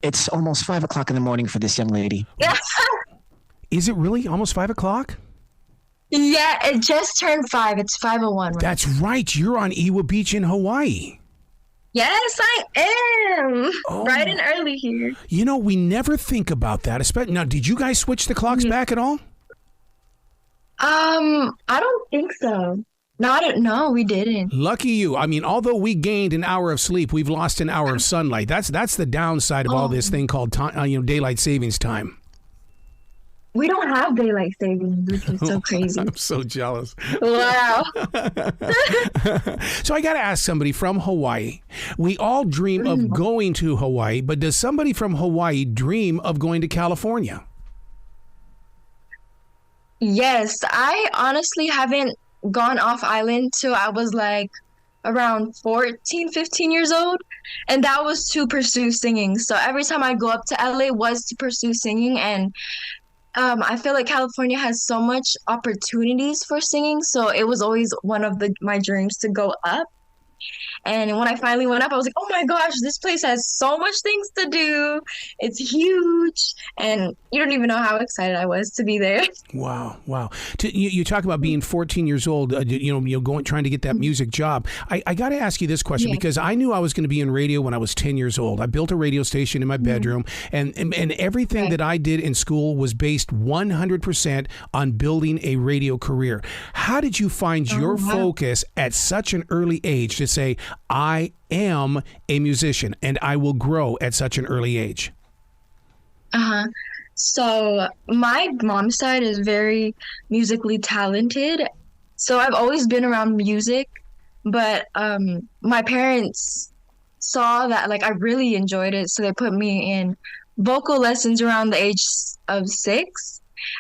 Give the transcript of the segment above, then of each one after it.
It's almost 5 o'clock in the morning for this young lady. Yeah. Is it really almost 5 o'clock? Yeah, it just turned 5. It's 5:01. Right? That's right. You're on Iwa Beach in Hawaii. Yes, I am. Oh. Bright and early here. You know, we never think about that. Especially now, did you guys switch the clocks back at all? I don't think so. No, we didn't. Lucky you. I mean, although we gained an hour of sleep, we've lost an hour of sunlight. That's the downside of all this thing called daylight savings time. We don't have daylight savings, which is so crazy. I'm so jealous. Wow. So I got to ask somebody from Hawaii. We all dream of going to Hawaii, but does somebody from Hawaii dream of going to California? Yes, I honestly haven't gone off island till I was like around 14, 15 years old. And that was to pursue singing. So every time I go up to LA was to pursue singing. And I feel like California has so much opportunities for singing. So it was always one of my dreams to go up. And when I finally went up, I was like, oh my gosh, this place has so much things to do. It's huge. And you don't even know how excited I was to be there. Wow. You talk about being 14 years old, trying to get that music job. I got to ask you this question because I knew I was going to be in radio when I was 10 years old. I built a radio station in my bedroom, and everything that I did in school was based 100% on building a radio career. How did you find your focus at such an early age to say, I am a musician and I will grow at such an early age? So my mom's side is very musically talented. So I've always been around music, but my parents saw that like I really enjoyed it. So they put me in vocal lessons around the age of 6.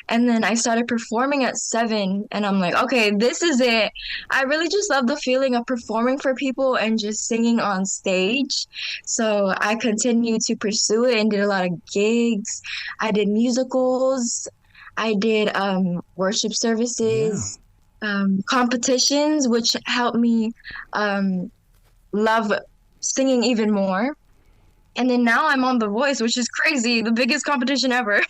And then I started performing at 7, and I'm like, okay, this is it. I really just love the feeling of performing for people and just singing on stage. So I continued to pursue it and did a lot of gigs. I did musicals. I did worship services, competitions, which helped me love singing even more. And then now I'm on The Voice, which is crazy, the biggest competition ever.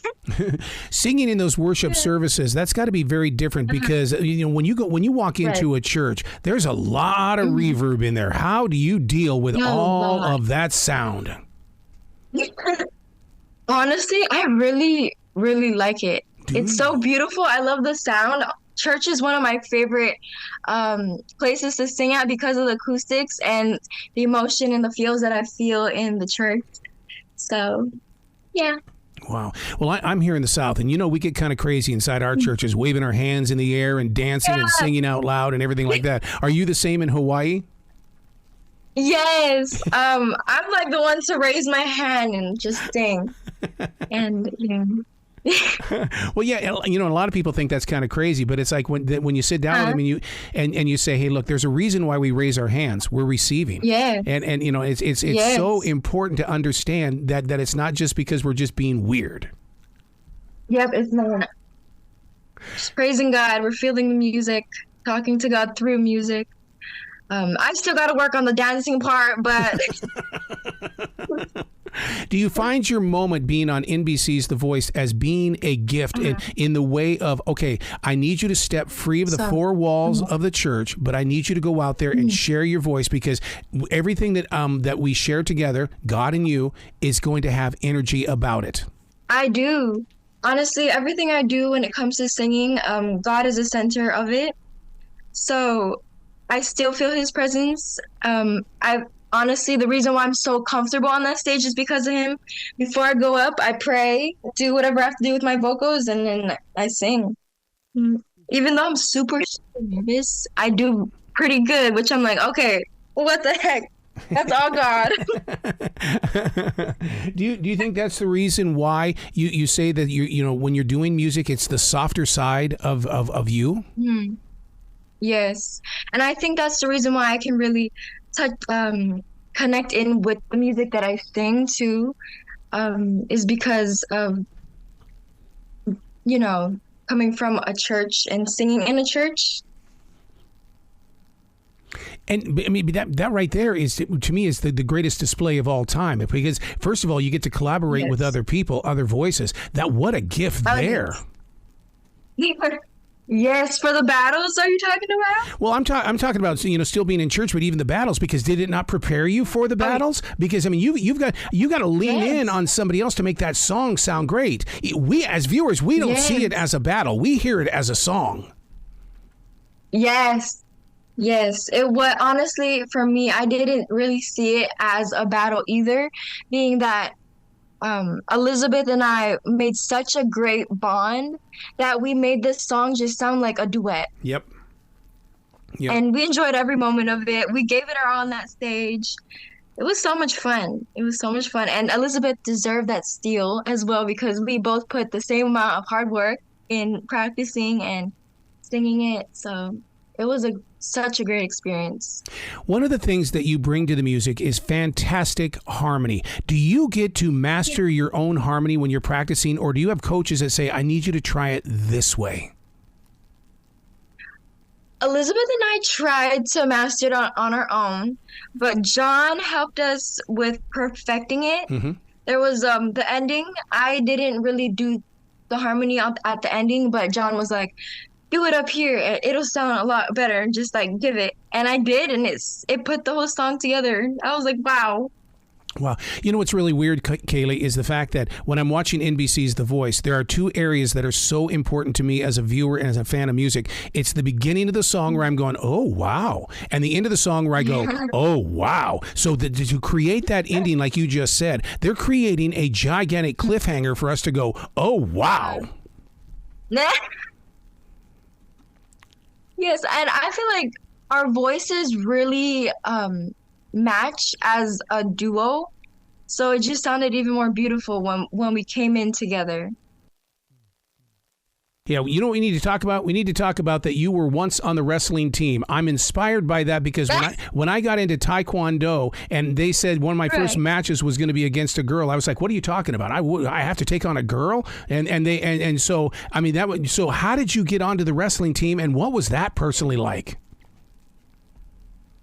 Singing in those worship services, that's got to be very different because when you walk into a church, there's a lot of reverb in there. How do you deal with all of that sound? Honestly, I really, really like it. It's so beautiful. I love the sound. Church is one of my favorite places to sing at because of the acoustics and the emotion and the feels that I feel in the church. So, yeah. Wow. Well, I'm here in the South, and we get kind of crazy inside our churches, waving our hands in the air and dancing and singing out loud and everything like that. Are you the same in Hawaii? Yes. I'm like the one to raise my hand and just sing. And, Well, yeah, a lot of people think that's kind of crazy, but it's like when you sit down with them and you say, "Hey, look, there's a reason why we raise our hands. We're receiving." Yeah. And it's so important to understand that it's not just because we're just being weird. Yep, it's not. Just praising God, we're feeling the music, talking to God through music. I still got to work on the dancing part, but. Do you find your moment being on NBC's The Voice as being a gift in the way of, okay, I need you to step free of the four walls of the church, but I need you to go out there and share your voice because everything that we share together, God and you, is going to have energy about it? I do. Honestly, everything I do when it comes to singing, God is the center of it. So I still feel his presence. Honestly, the reason why I'm so comfortable on that stage is because of him. Before I go up, I pray, do whatever I have to do with my vocals, and then I sing. Even though I'm super, super nervous, I do pretty good, which I'm like, okay, what the heck? That's all God. Do you think that's the reason why you say that when you're doing music, it's the softer side of you? Yes, and I think that's the reason why I can really connect in with the music that I sing to, is because of coming from a church and singing in a church. And I mean, that right there is, to me, is the greatest display of all time. Because first of all, you get to collaborate with other people, other voices. What a gift there. Yes, for the battles, are you talking about? Well, I'm talking about, still being in church, but even the battles, because did it not prepare you for the battles? Because I mean, you've got to lean in on somebody else to make that song sound great. We as viewers, we don't see it as a battle. We hear it as a song. Yes. Honestly, for me, I didn't really see it as a battle either, being that Elizabeth and I made such a great bond that we made this song just sound like a duet. Yep. And we enjoyed every moment of it. We gave it our all on that stage. It was so much fun. And Elizabeth deserved that steal as well, because we both put the same amount of hard work in practicing and singing it. So it was such a great experience. One of the things that you bring to the music is fantastic harmony. Do you get to master your own harmony when you're practicing, or do you have coaches that say, I need you to try it this way? Elizabeth and I tried to master it on our own, but John helped us with perfecting it. Mm-hmm. There was the ending. I didn't really do the harmony at the ending, but John was like, do it up here. It'll sound a lot better. Just like give it. And I did, and it put the whole song together. I was like, wow. Wow. You know what's really weird, Kaylee, is the fact that when I'm watching NBC's The Voice, there are two areas that are so important to me as a viewer and as a fan of music. It's the beginning of the song where I'm going, oh, wow. And the end of the song where I go, oh, wow. So to create that ending, like you just said, they're creating a gigantic cliffhanger for us to go, oh, wow. Yes, and I feel like our voices really match as a duo, so it just sounded even more beautiful when we came in together. Yeah, you know what we need to talk about? We need to talk about that you were once on the wrestling team. I'm inspired by that because when I got into Taekwondo and they said one of my first matches was going to be against a girl, I was like, "What are you talking about? I have to take on a girl?" And so I mean so how did you get onto the wrestling team, and what was that personally like?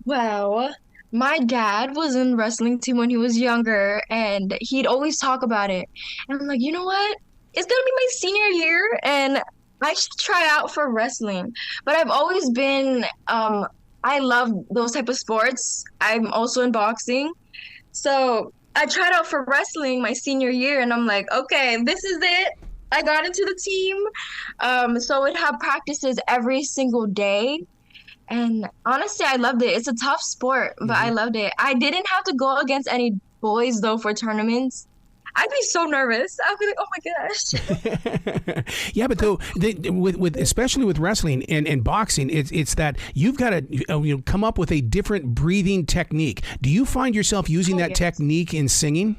Well, my dad was in the wrestling team when he was younger, and he'd always talk about it. And I'm like, you know what? It's gonna be my senior year, and I should try out for wrestling. But I've always been, I love those type of sports. I'm also in boxing. So I tried out for wrestling my senior year, and I'm like, okay, this is it. I got into the team. So we'd have practices every single day. And honestly, I loved it. It's a tough sport, but I loved it. I didn't have to go against any boys, though, for tournaments. I'd be so nervous. I'd be like, oh my gosh. Yeah, but though with especially with wrestling and boxing, it's that you've got to come up with a different breathing technique. Do you find yourself using that technique in singing?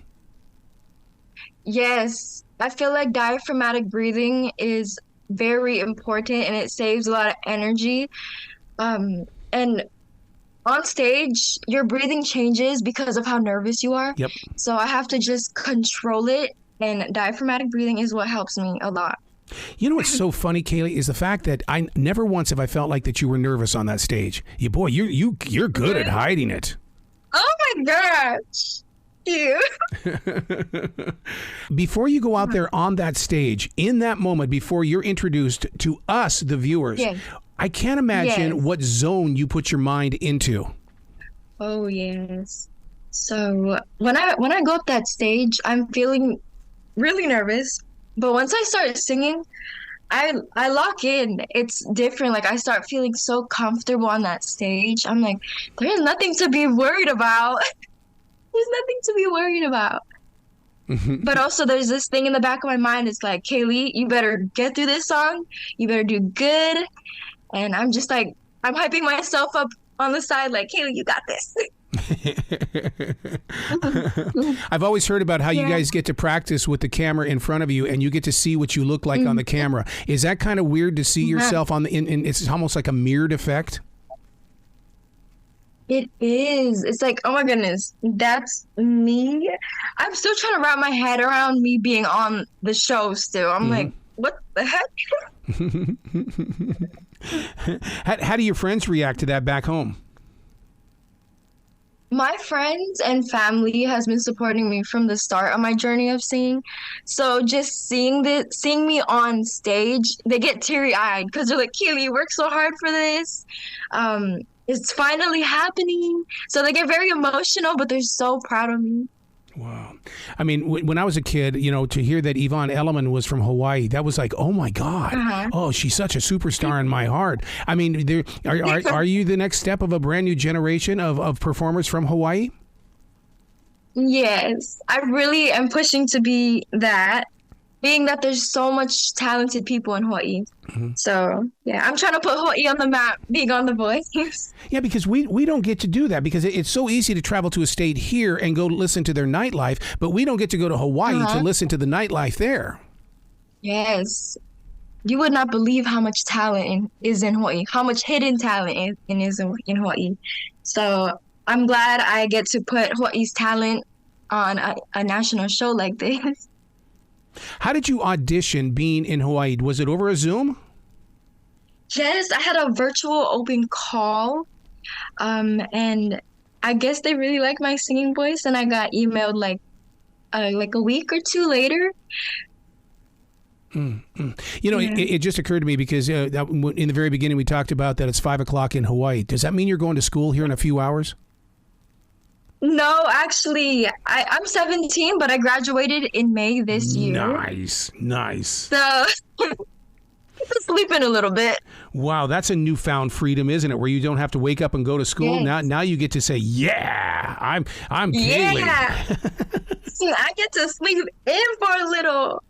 Yes, I feel like diaphragmatic breathing is very important, and it saves a lot of energy. And on stage, your breathing changes because of how nervous you are. Yep. So I have to just control it, and diaphragmatic breathing is what helps me a lot. You know what's so funny, Kaylee, is the fact that I never once have I felt like that you were nervous on that stage. You're good at hiding it. Oh my gosh. You. Before you go out there on that stage, in that moment, before you're introduced to us, the viewers, I can't imagine what zone you put your mind into. Oh, yes. So when I go up that stage, I'm feeling really nervous. But once I start singing, I lock in. It's different. Like, I start feeling so comfortable on that stage. I'm like, there's nothing to be worried about. There's nothing to be worried about. But also there's this thing in the back of my mind. It's like, Kaylee, you better get through this song. You better do good. And I'm just like, I'm hyping myself up on the side like, Kaylee, you got this. I've always heard about how you guys get to practice with the camera in front of you and you get to see what you look like on the camera. Is that kind of weird to see yourself on it's almost like a mirrored effect? It is. It's like, oh my goodness, that's me. I'm still trying to wrap my head around me being on the show still. I'm like, what the heck? How do your friends react to that back home? My friends and family has been supporting me from the start of my journey of singing. So just seeing me on stage, they get teary-eyed because they're like, Kaylee, you worked so hard for this. It's finally happening. So they get very emotional, but they're so proud of me. Wow. I mean, when I was a kid, to hear that Yvonne Elliman was from Hawaii, that was like, oh my God. Oh, she's such a superstar in my heart. I mean, are you the next step of a brand new generation of performers from Hawaii? Yes, I really am pushing to be that, being that there's so much talented people in Hawaii. So, yeah, I'm trying to put Hawaii on the map, being on The Voice. Yeah, because we don't get to do that because it's so easy to travel to a state here and go listen to their nightlife, but we don't get to go to Hawaii to listen to the nightlife there. Yes. You would not believe how much talent is in Hawaii, how much hidden talent is in Hawaii. So I'm glad I get to put Hawaii's talent on a national show like this. How did you audition being in Hawaii? Was it over a Zoom? Yes, I had a virtual open call, and I guess they really liked my singing voice, and I got emailed like a week or two later. It just occurred to me because in the very beginning we talked about that it's 5 o'clock in Hawaii. Does that mean you're going to school here in a few hours? No, actually, I'm 17, but I graduated in May this year. Nice. So sleeping a little bit. Wow, that's a newfound freedom, isn't it? Where you don't have to wake up and go to school. Yes. Now you get to say, "Yeah, I'm Kaylee." Yeah. I get to sleep in for a little.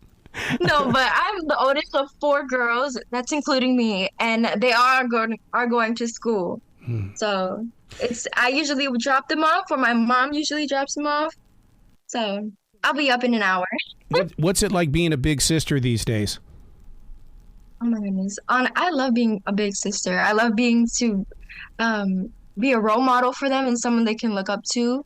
No, but I'm the oldest of 4 girls. That's including me, and they are going to school. So I usually would drop them off, or my mom usually drops them off. So I'll be up in an hour. What's it like being a big sister these days? Oh my goodness. I love being a big sister. I love being to be a role model for them and someone they can look up to.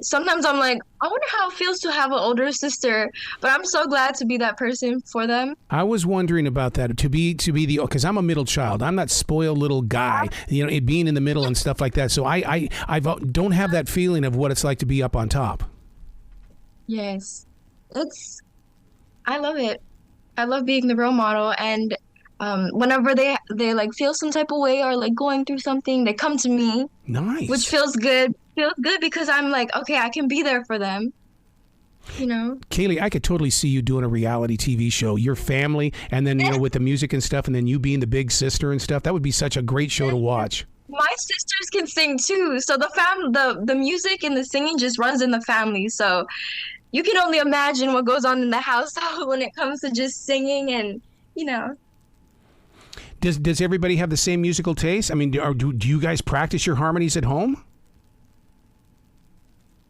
Sometimes I'm like, I wonder how it feels to have an older sister, but I'm so glad to be that person for them. I was wondering about that, to be the, because I'm a middle child. I'm that spoiled little guy, being in the middle and stuff like that. So I don't have that feeling of what it's like to be up on top. Yes, I love it. I love being the role model, and whenever they like feel some type of way or like going through something, they come to me. Nice. Which feels good. Feels good because I'm like, okay, I can be there for them. Kaylee, I could totally see you doing a reality TV show, your family, and then with the music and stuff, and then you being the big sister and stuff. That would be such a great show to watch. My sisters can sing too, so the music and the singing just runs in the family. So you can only imagine what goes on in the household when it comes to just singing and. Does everybody have the same musical taste? I mean, do you guys practice your harmonies at home?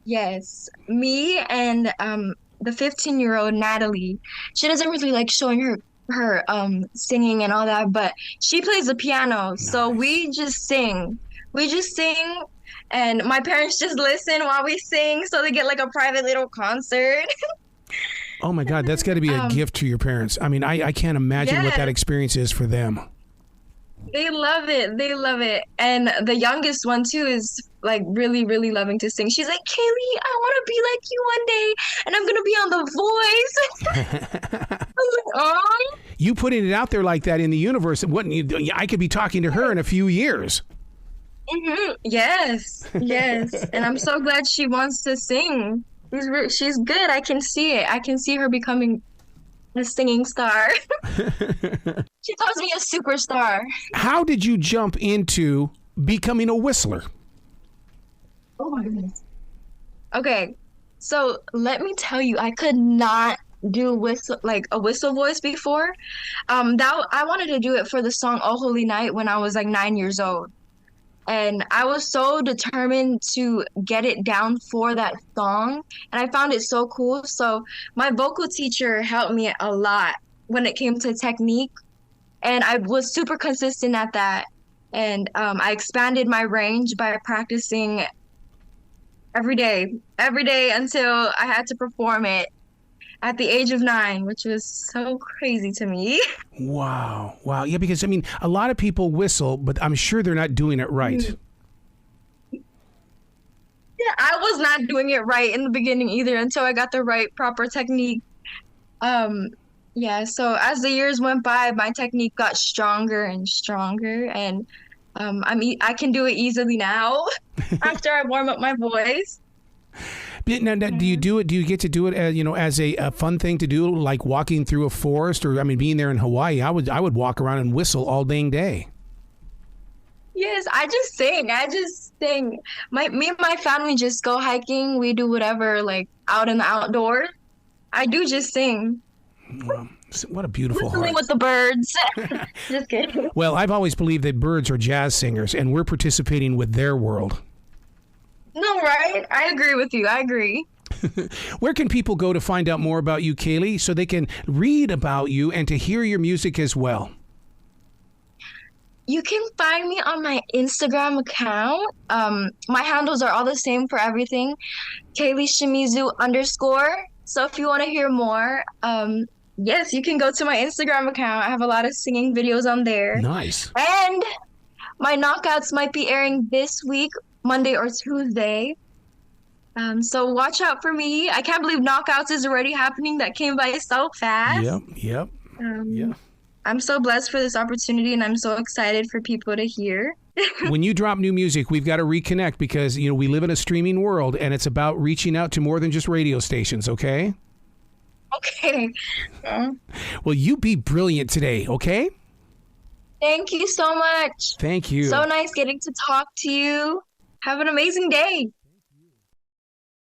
Yes, me and the 15-year-old Natalie. She doesn't really like showing her singing and all that, but she plays the piano. Nice. So we just sing. And my parents just listen while we sing, so they get like a private little concert. Oh my God, that's got to be a gift to your parents. I mean, I can't imagine what that experience is for them. They love it. And the youngest one too is like really, really loving to sing. She's like, Kaylee, I want to be like you one day, and I'm gonna be on The Voice. I'm like, oh. You putting it out there like that in the universe, I could be talking to her in a few years. Mm-hmm. Yes. And I'm so glad she wants to sing. She's good. I can see it. I can see her becoming a singing star. She calls me a superstar. How did you jump into becoming a whistler? Oh my goodness. Okay, so let me tell you, I could not do a whistle voice before. I wanted to do it for the song "Oh Holy Night" when I was like 9 years old. And I was so determined to get it down for that song. And I found it so cool. So my vocal teacher helped me a lot when it came to technique. And I was super consistent at that. And I expanded my range by practicing every day until I had to perform it at the age of 9, which was so crazy to me. Wow. Yeah, because I mean, a lot of people whistle, but I'm sure they're not doing it right. I was not doing it right in the beginning either until I got the right proper technique. Yeah, so as the years went by, my technique got stronger and stronger, and I can do it easily now after I warm up my voice. Now, do you do it? Do you get to do it as as a fun thing to do, like walking through a forest, or being there in Hawaii? I would walk around and whistle all dang day. Yes, I just sing. Me and my family just go hiking. We do whatever, like out in the outdoors. I do just sing. Well, what a beautiful Whistling heart. with the birds. Just kidding. Well, I've always believed that birds are jazz singers, and we're participating with their world. No, right? I agree with you. I agree. Where can people go to find out more about you, Kaylee, so they can read about you and to hear your music as well? You can find me on my Instagram account. My handles are all the same for everything. Kaylee Shimizu _. So if you want to hear more, yes, you can go to my Instagram account. I have a lot of singing videos on there. Nice. And my knockouts might be airing this week, Monday or Tuesday. So watch out for me. I can't believe knockouts is already happening. That came by so fast. Yep. Yeah. I'm so blessed for this opportunity, and I'm so excited for people to hear. When you drop new music, we've got to reconnect because, we live in a streaming world, and it's about reaching out to more than just radio stations, okay? Okay. Well, you be brilliant today, okay? Thank you so much. Thank you. So nice getting to talk to you. Have an amazing day.